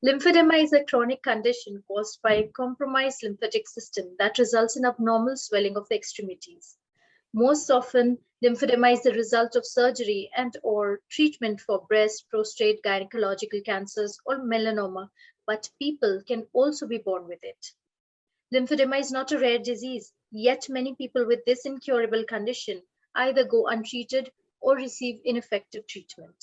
Lymphedema is a chronic condition caused by a compromised lymphatic system that results in abnormal swelling of the extremities. Most often, lymphedema is the result of surgery and/or treatment for breast, prostate, gynecological cancers, or melanoma, but people can also be born with it. Lymphedema is not a rare disease, yet many people with this incurable condition either go untreated or receive ineffective treatment.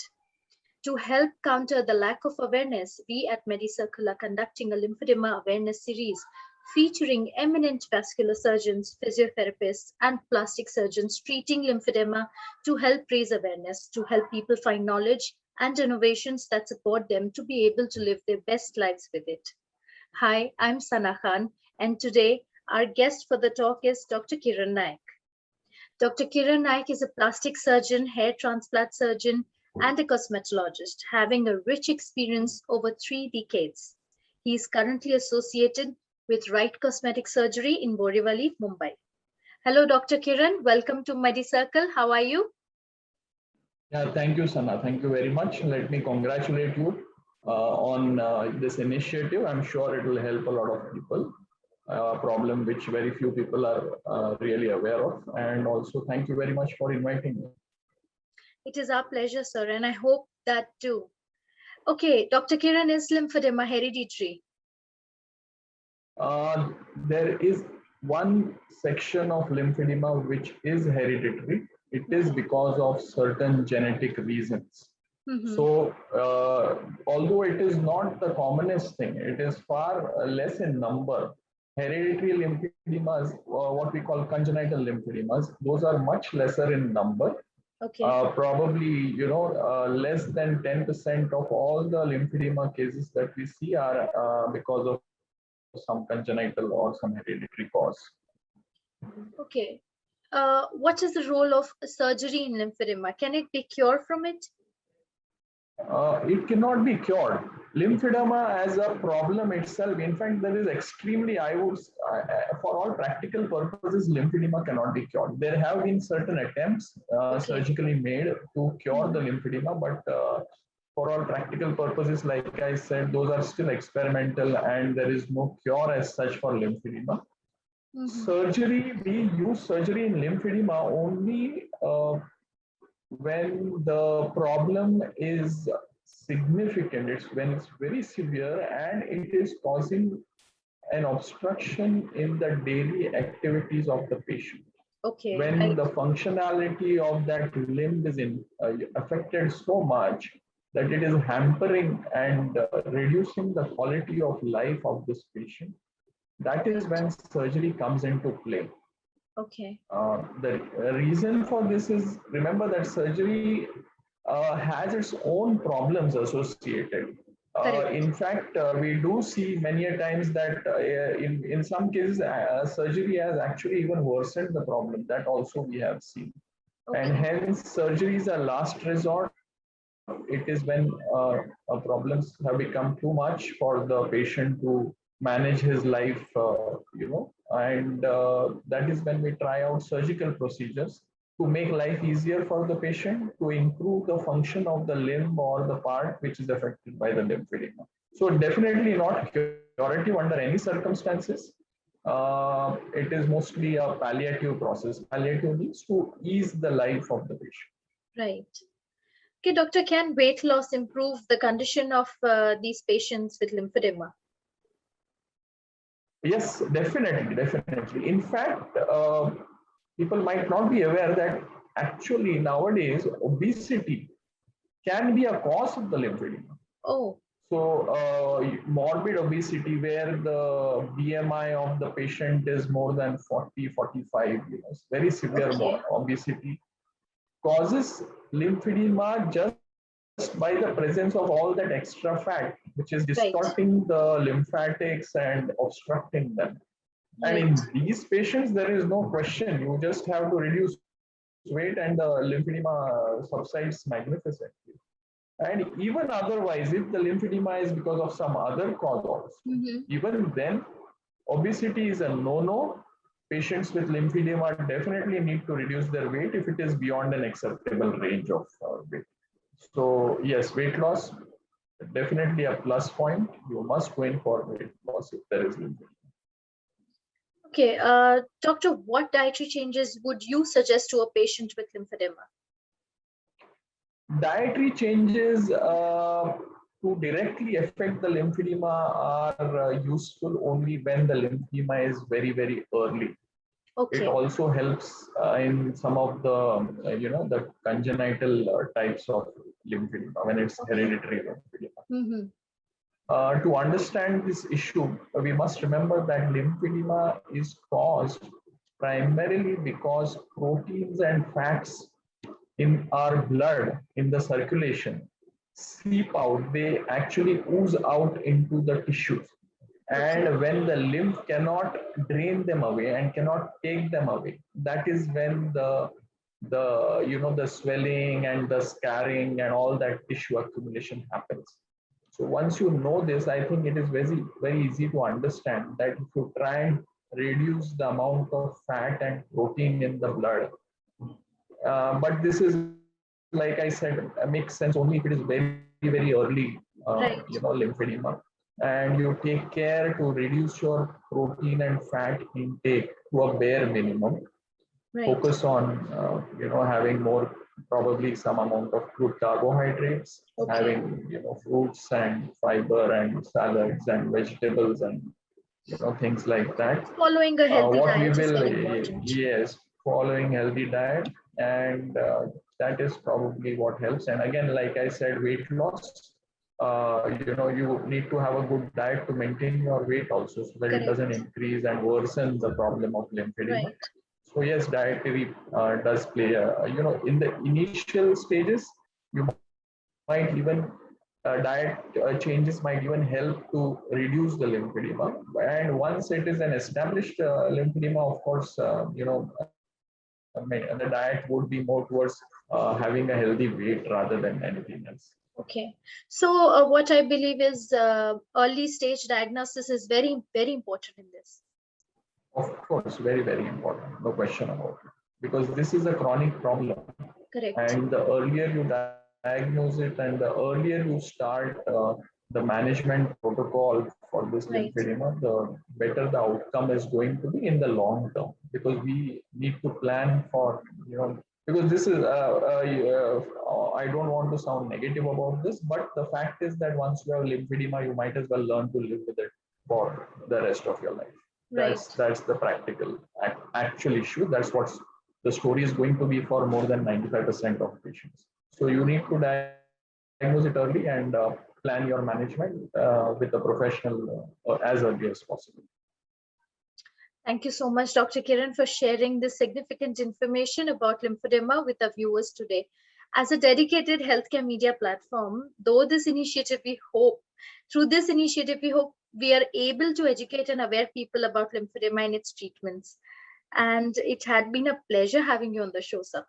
To help counter the lack of awareness, we at MediCircle are conducting a lymphedema awareness series featuring eminent vascular surgeons, physiotherapists, and plastic surgeons treating lymphedema to help raise awareness, to help people find knowledge and innovations that support them to be able to live their best lives with it. Hi, I'm Sana Khan, and today our guest for the talk is Dr. Kiran Naik. Dr. Kiran Naik is a plastic surgeon, hair transplant surgeon, and a cosmetologist, having a rich experience over 3 decades. He is currently associated with Right Cosmetic Surgery in Borivali, Mumbai. Hello, Dr. Kiran. Welcome to MediCircle. How are you? Yeah, thank you, Sana. Thank you very much. Let me congratulate you on this initiative. I'm sure it will help a lot of people. A problem which very few people are really aware of. And also, thank you very much for inviting me. It is our pleasure, sir, and I hope that too. Okay, Dr. Kiran, is lymphedema hereditary? There is one section of lymphedema which is hereditary. It is because of certain genetic reasons. So, although it is not the commonest thing, it is far less in number. Hereditary lymphedemas, what we call congenital lymphedemas, those are much lesser in number. Okay. Probably, less than 10% of all the lymphedema cases that we see are because of some congenital or some hereditary cause. Okay. What is the role of surgery in lymphedema? Can it be cured from it? It cannot be cured. Lymphedema as a problem itself, in fact, there is extremely, for all practical purposes, lymphedema cannot be cured. There have been certain attempts surgically made to cure the lymphedema, but for all practical purposes, like I said, those are still experimental and there is no cure as such for lymphedema. Surgery, we use surgery in lymphedema only when the problem is significant. It's when it's very severe and it is causing an obstruction in the daily activities of the patient. Okay. When the functionality of that limb is affected so much that it is hampering and reducing the quality of life of this patient, that is when surgery comes into play. Okay. The reason for this is, remember that surgery has its own problems associated. In fact, we do see many a times that in some cases, surgery has actually even worsened the problem. That also we have seen. Okay. And hence, surgery is a last resort. It is when problems have become too much for the patient to manage his life, and that is when we try out surgical procedures to make life easier for the patient, to improve the function of the limb or the part which is affected by the lymphedema. So definitely not curative under any circumstances. It is mostly a palliative process. Palliative means to ease the life of the patient. Right. Okay, doctor, can weight loss improve the condition of these patients with lymphedema? Yes, definitely. In fact, people might not be aware that actually nowadays obesity can be a cause of the lymphedema. Oh. So morbid obesity, where the BMI of the patient is more than 40, 45, very severe obesity, causes lymphedema just by the presence of all that extra fat, which is distorting the lymphatics and obstructing them. And in these patients, there is no question. You just have to reduce weight and the lymphedema subsides magnificently. And even otherwise, if the lymphedema is because of some other cause, even then, obesity is a no-no. Patients with lymphedema definitely need to reduce their weight if it is beyond an acceptable range of weight. So yes, weight loss definitely a plus point. You must go in for weight loss if there is lymphedema. Okay, doctor, what dietary changes would you suggest to a patient with lymphedema? Dietary changes to directly affect the lymphedema are useful only when the lymphedema is very, very early. It Okay. also helps in some of the, the congenital types of lymphedema when it's hereditary lymphedema. To understand this issue, we must remember that lymphedema is caused primarily because proteins and fats in our blood, in the circulation, seep out. They actually ooze out into the tissues. And when the lymph cannot drain them away and cannot take them away, that is when the swelling and the scarring and all that tissue accumulation happens. So once you know this, I think it is very, very easy to understand that if you try and reduce the amount of fat and protein in the blood, but this is, like I said, makes sense only if it is very, very early, Right. lymphedema, and you take care to reduce your protein and fat intake to a bare minimum. Right. Focus on, having more, probably some amount of good carbohydrates, having, fruits and fiber and salads and vegetables and, things like that. Following a healthy What we diet is will, very important. yes, following healthy diet, and that is probably what helps. And again, like I said, weight loss, you need to have a good diet to maintain your weight also, so that it doesn't increase and worsen the problem of lymphedema. Right. So yes, dietary does play a, in the initial stages, you might even diet changes might even help to reduce the lymphedema. And once it is an established lymphedema, of course, the diet would be more towards having a healthy weight rather than anything else. Okay. So what I believe is early stage diagnosis is very, very important in this. Of course, very, very important. No question about it. Because this is a chronic problem. Correct. And the earlier you diagnose it and the earlier you start the management protocol for this lymphedema, the better the outcome is going to be in the long term. Because we need to plan for, because this is, I don't want to sound negative about this, but the fact is that once you have lymphedema, you might as well learn to live with it for the rest of your life. That's the practical actual issue. That's what the story is going to be for more than 95% of patients. So you need to diagnose it early and plan your management with a professional as early as possible. Thank you so much, Dr. Kiran, for sharing this significant information about lymphedema with our viewers today. As a dedicated healthcare media platform, through this initiative, we hope we are able to educate and aware people about lymphedema and its treatments. And it had been a pleasure having you on the show, sir.